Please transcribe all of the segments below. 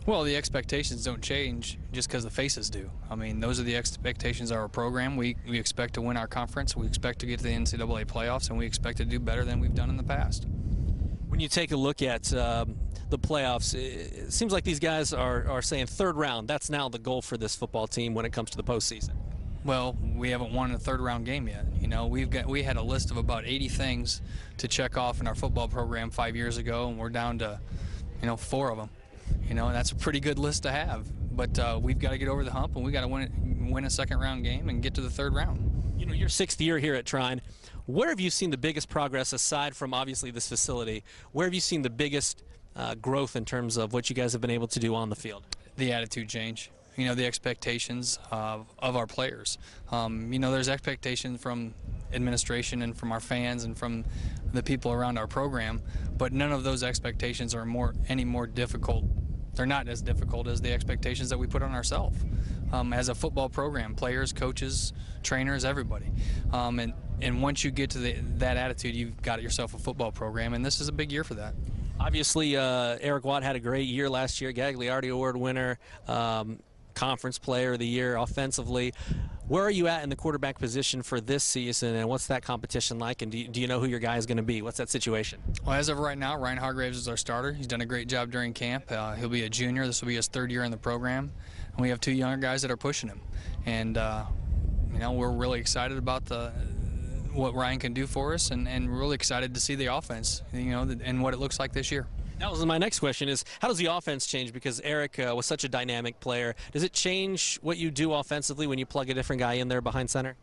Well, the expectations don't change just because the faces do. I mean, those are the expectations of our program. We expect to win our conference, we expect to get to the NCAA playoffs, and we expect to do better than we've done in the past. When you take a look at the playoffs, it seems like these guys are saying third round. That's now the goal for this football team when it comes to the postseason. Well, we haven't won a third round game yet. You know, we had a list of about 80 things to check off in our football program 5 years ago, and we're down to, 4 of them. You know, and that's a pretty good list to have. But we've got to get over the hump, and we've got to win a second round game and get to the third round. You know, your 6th year here at Trine. Where have you seen the biggest progress aside from obviously this facility? Where have you seen the biggest growth in terms of what you guys have been able to do on the field? The attitude change. You know, the expectations of our players. There's expectations from administration and from our fans and from the people around our program, but none of those expectations are any more difficult. They're not as difficult as the expectations that we put on ourselves as a football program, players, coaches, trainers, everybody. And once you get to that attitude, you've got yourself a football program, and this is a big year for that. Obviously, Eric Watt had a great year last year, Gagliardi Award winner, Conference Player of the Year offensively. Where are you at in the quarterback position for this season, and what's that competition like, and do you know who your guy is going to be? What's that situation? Well, as of right now, Ryan Hargraves is our starter. He's done a great job during camp. He'll be a junior. This will be his 3rd year in the program. And we have 2 younger guys that are pushing him. And, we're really excited about what Ryan can do for us, and really excited to see the offense, and what it looks like this year. That was my next question is, how does the offense change? Because Eric was such a dynamic player. Does it change what you do offensively when you plug a different guy in there behind center?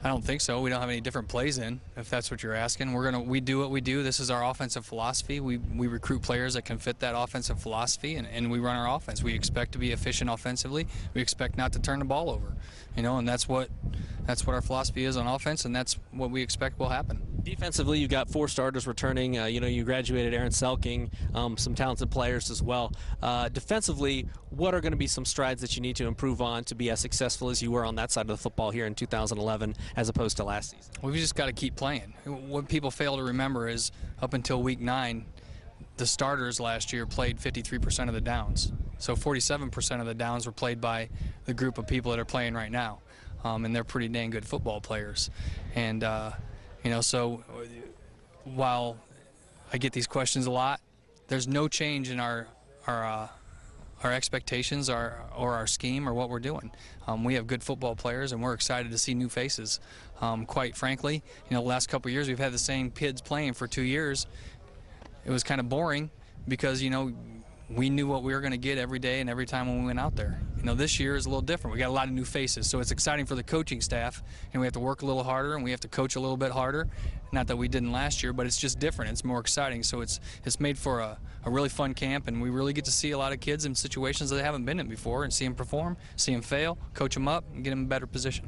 I don't think so. We don't have any different plays in, if that's what you're asking. We do what we do. This is our offensive philosophy. We recruit players that can fit that offensive philosophy, and we run our offense. We expect to be efficient offensively. We expect not to turn the ball over, and that's what our philosophy is on offense, and that's what we expect will happen. Defensively, you've got 4 starters returning. You graduated Aaron Selking, some talented players as well. Defensively, what are going to be some strides that you need to improve on to be as successful as you were on that side of the football here in 2011 as opposed to last season? We've just got to keep playing. What people fail to remember is up until week 9, the starters last year played 53% of the downs. So 47% of the downs were played by the group of people that are playing right now. And they're pretty dang good football players. And, so while I get these questions a lot, there's no change in our expectations or our scheme or what we're doing. We have good football players, and we're excited to see new faces. Quite frankly, the last couple of years we've had the same kids playing for 2 years. It was kind of boring because, we knew what we were going to get every day and every time when we went out there. This year is a little different. We got a lot of new faces, so it's exciting for the coaching staff, and we have to work a little harder and we have to coach a little bit harder. Not that we didn't last year, but it's just different. It's more exciting, so it's made for a really fun camp, and we really get to see a lot of kids in situations that they haven't been in before and see them perform, see them fail, coach them up, and get them in a better position.